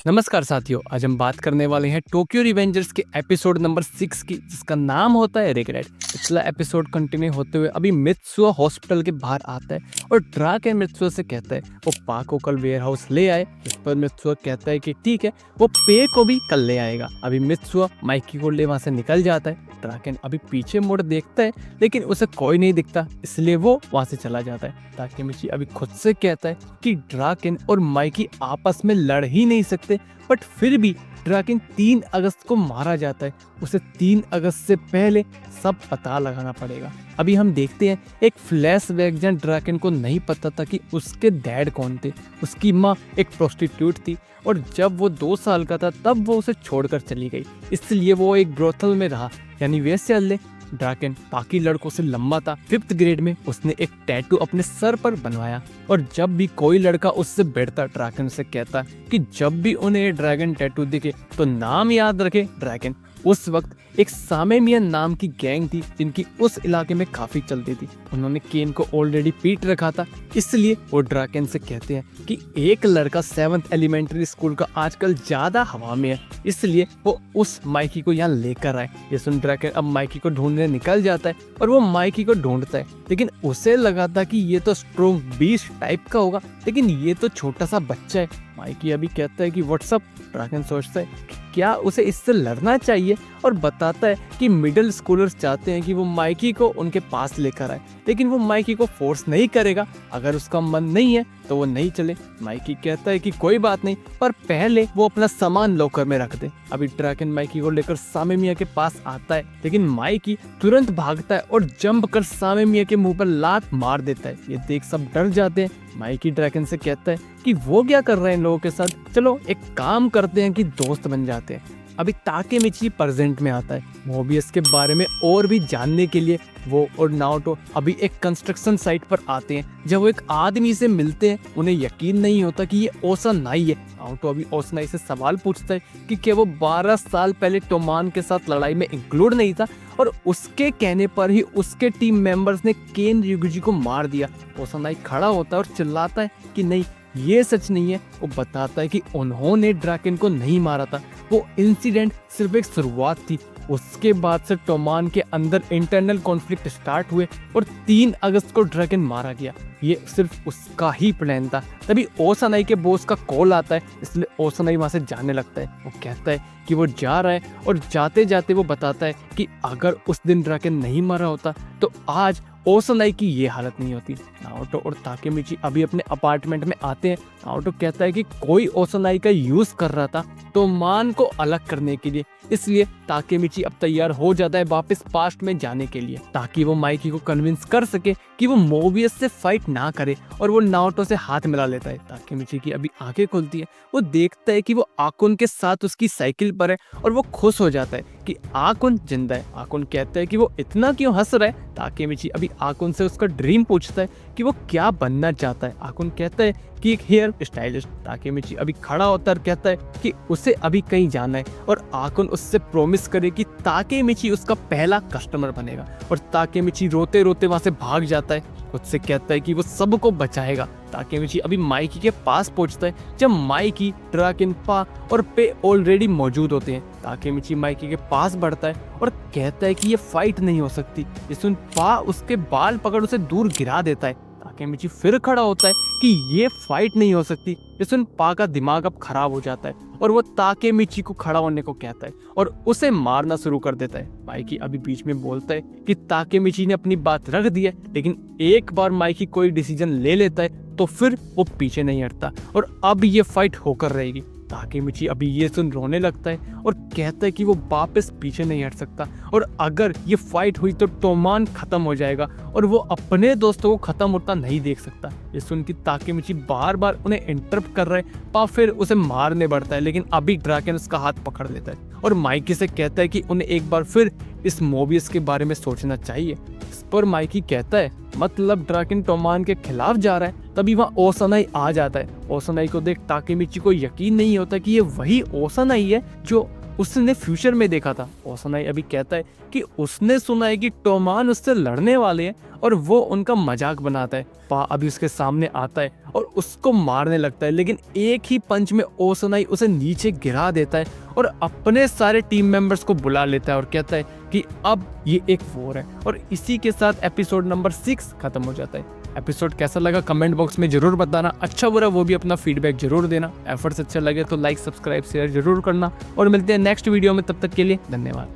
नमस्कार साथियों, आज हम बात करने वाले हैं टोक्यो रिवेंजर्स के एपिसोड नंबर 6 की, जिसका नाम होता है रिग्रेट। पिछला एपिसोड कंटिन्यू होते हुए अभी मित्सुआ हॉस्पिटल के बाहर आता है और ड्राक एंड मित्सुआ से कहता है वो पा को कल वेयर हाउस ले आए। इस पर मित्सुआ कहता है कि ठीक है, वो पे को भी कल ले आएगा। अभी मित्सुआ माइकी को ले वहां से निकल जाता है। ड्राकेन अभी पीछे मुड़ देखता है लेकिन उसे कोई नहीं दिखता, इसलिए वो वहां से चला जाता है। ताकेमिची अभी खुद से कहता है कि ड्राकेन और माइकी आपस में लड़ ही नहीं सकते, बट फिर भी ड्राकेन 3 अगस्त को मारा जाता है। उसे 3 अगस्त से पहले सब पता लगाना पड़ेगा। अभी हम देखते हैं एक फ्लैशबैक जहाँ ड्राकेन को नहीं पता था कि उसके डैड कौन थे। उसकी माँ एक प्रोस्टिट्यूट थी और जब वो 2 साल का था तब वो उसे छोड़कर चली गई, इसलिए वो एक ब्रोथल में रहा। यानी वैसे अल्ले ड्राकेन बाकी लड़कों से लंबा था। 5th ग्रेड में उसने एक टैटू अपने सर पर बनवाया और जब भी कोई लड़का उससे बैठता ड्राकेन से कहता कि जब भी उन्हें ड्रैगन टैटू दिखे तो नाम याद रखे ड्रैगन। उस वक्त एक सामेमियन नाम की गैंग थी जिनकी उस इलाके में काफी चलती थी। उन्होंने केन को ऑलरेडी पीट रखा था, इसलिए वो ड्राकेन से कहते हैं कि एक लड़का 7th एलिमेंट्री स्कूल का आजकल ज्यादा हवा में है, इसलिए वो उस माइकी को यहाँ लेकर आए। ये सुन ड्राकेन अब माइकी को ढूंढने निकल जाता है और वो माइकी को ढूंढता है, लेकिन उसे लगा था कि ये तो स्ट्रॉन्ग बीस्ट टाइप का होगा, लेकिन ये तो छोटा सा बच्चा है। माइकी अभी कहता है कि व्हाट्सअप। ड्राकेन सोचता है क्या उसे इससे लड़ना चाहिए और बताता है कि मिडिल स्कूलर्स चाहते हैं कि वो माइकी को उनके पास लेकर आए, लेकिन वो माइकी को फोर्स नहीं करेगा। अगर उसका मन नहीं है तो वो नहीं चले। माइकी कहता है कि कोई बात नहीं, पर पहले वो अपना सामान लॉकर में रख दे। अभी ड्रैगन माइकी को लेकर सामेमिया के पास आता है, लेकिन माइकी तुरंत भागता है और जंप कर सामेमिया के मुंह पर लात मार देता है। ये देख सब डर जाते हैं। माइकी ड्रैगन से कहता है कि वो क्या कर रहे हैं इन लोगों के साथ, चलो एक काम करते हैं कि दोस्त बन जाते हैं। अभी ताकेमिची प्रेजेंट में आता है। मोबियस के बारे में और भी जानने के लिए वो और नाओटो अभी एक कंस्ट्रक्शन साइट पर आते हैं। जब वो एक आदमी से मिलते हैं उन्हें यकीन नहीं होता कि ये ओसानाई है। नाओटो अभी ओसानाई से सवाल पूछता है कि क्या वो 12 साल पहले टोमान के साथ लड़ाई में इंक्लूड नहीं था और उसके कहने पर ही उसके टीम मेंबर्स ने केन रियुगी को मार दिया। ओसानाई खड़ा होता है और चिल्लाता है कि नहीं, ये सच नहीं है। वो बताता है कि उन्होंने ड्रैगन को नहीं मारा था, वो इंसिडेंट सिर्फ एक शुरुआत थी। उसके बाद से टोमान के अंदर इंटरनल कॉन्फ्लिक्ट स्टार्ट हुए और 3 अगस्त को ड्रैगन मारा गया। ये सिर्फ उसका ही प्लान था। तभी ओसानाई के बॉस का कॉल आता है, इसलिए ओसानाई वहां से जाने लगता है। वो कहता है कि वो जा रहा है और जाते जाते वो बताता है कि अगर उस दिन ड्रैगन नहीं मरा होता तो आज ओसानाई की ये हालत नहीं होती। नाओटो और ताकेमिची अभी अपने अपार्टमेंट में आते हैं। नाओटो कहता है कि कोई ओसानाई का यूज कर रहा था टोमान को अलग करने के लिए, इसलिए ताकेमिची अब तैयार हो जाता है वापस पास्ट में जाने के लिए, ताकि वो माइकी को कन्विंस कर सके कि वो मोबियस से फाइट ना करे। और वो नाओटो से हाथ मिला लेता है। ताकेमिची की अभी आंखें खुलती है। वो देखता है कि वो आकुन के साथ उसकी साइकिल पर है और वो खुश हो जाता है कि आकुन जिंदा है। आकुन कहता है कि वो इतना क्यों हंस रहा है। ताकेमिची अभी आकुन से उसका ड्रीम पूछता है कि वो क्या बनना चाहता है। आकुन कहता है कि एक हेयर स्टाइलिस्ट। ताकेमिची अभी खड़ा होता है और कहता है कि उसे अभी कहीं जाना है और आकुन उससे प्रॉमिस करे कि ताकेमिची उसका पहला कस्टमर बनेगा। और ताकेमिची रोते रोते वहां से भाग जाता है। खुद से कहता है कि वो सबको बचाएगा। ताकेमिची अभी माइकी के पास पहुंचता है जब माइकी, ड्रैगन, पा और पे ऑलरेडी मौजूद होते हैं। ताकेमिची माइकी के पास बढ़ता है और कहता है कि ये फाइट नहीं हो सकती। ये सुन पा उसके बाल पकड़ उसे दूर गिरा देता है। ताकेमिची फिर खड़ा होता है कि ये फाइट नहीं हो सकती। ये सुन पा का दिमाग अब खराब हो जाता है और वो ताकेमिची को खड़ा होने को कहता है और उसे मारना शुरू कर देता है। माइकी अभी बीच में बोलता है कि ताकेमिची ने अपनी बात रख दी है, लेकिन एक बार माइकी कोई डिसीजन ले लेता है तो फिर वो पीछे नहीं हटता और अब ये फाइट होकर रहेगी। ताकेमिची अभी ये सुन रोने लगता है और कहता है कि वो वापस पीछे नहीं हट सकता और अगर ये फाइट हुई तो टोमान खत्म हो जाएगा और वो अपने दोस्तों को खत्म होता नहीं देख सकता। ये सुन की ताकेमिची बार बार उन्हें इंटरप्ट कर रहा है। पा फिर उसे मारने बढ़ता है, लेकिन अभी ड्रैगन उसका हाथ पकड़ लेता है और माइकी से कहता है कि उन्हें एक बार फिर इस मोबियस के बारे में सोचना चाहिए। इस पर माइकी कहता है मतलब ड्रैगन टोमान के खिलाफ जा रहा है। तभी वहाँ ओसानाई आ जाता है। ओसानाई को देख ताकेमिची को यकीन नहीं होता कि ये वही ओसानाई है जो उसने फ्यूचर में देखा था। ओसोनाई अभी कहता है कि उसने सुना है कि टोमान उससे लड़ने वाले हैं और वो उनका मजाक बनाता है। पा अभी उसके सामने आता है और उसको मारने लगता है, लेकिन एक ही पंच में ओसोनाई उसे नीचे गिरा देता है और अपने सारे टीम मेंबर्स को बुला लेता है और कहता है कि अब ये एक वॉर है। और इसी के साथ एपिसोड नंबर 6 खत्म हो जाता है। एपिसोड कैसा लगा कमेंट बॉक्स में जरूर बताना, अच्छा बुरा वो भी अपना फीडबैक जरूर देना। एफर्ट्स अच्छा लगे तो लाइक सब्सक्राइब शेयर जरूर करना और मिलते हैं नेक्स्ट वीडियो में, तब तक के लिए धन्यवाद।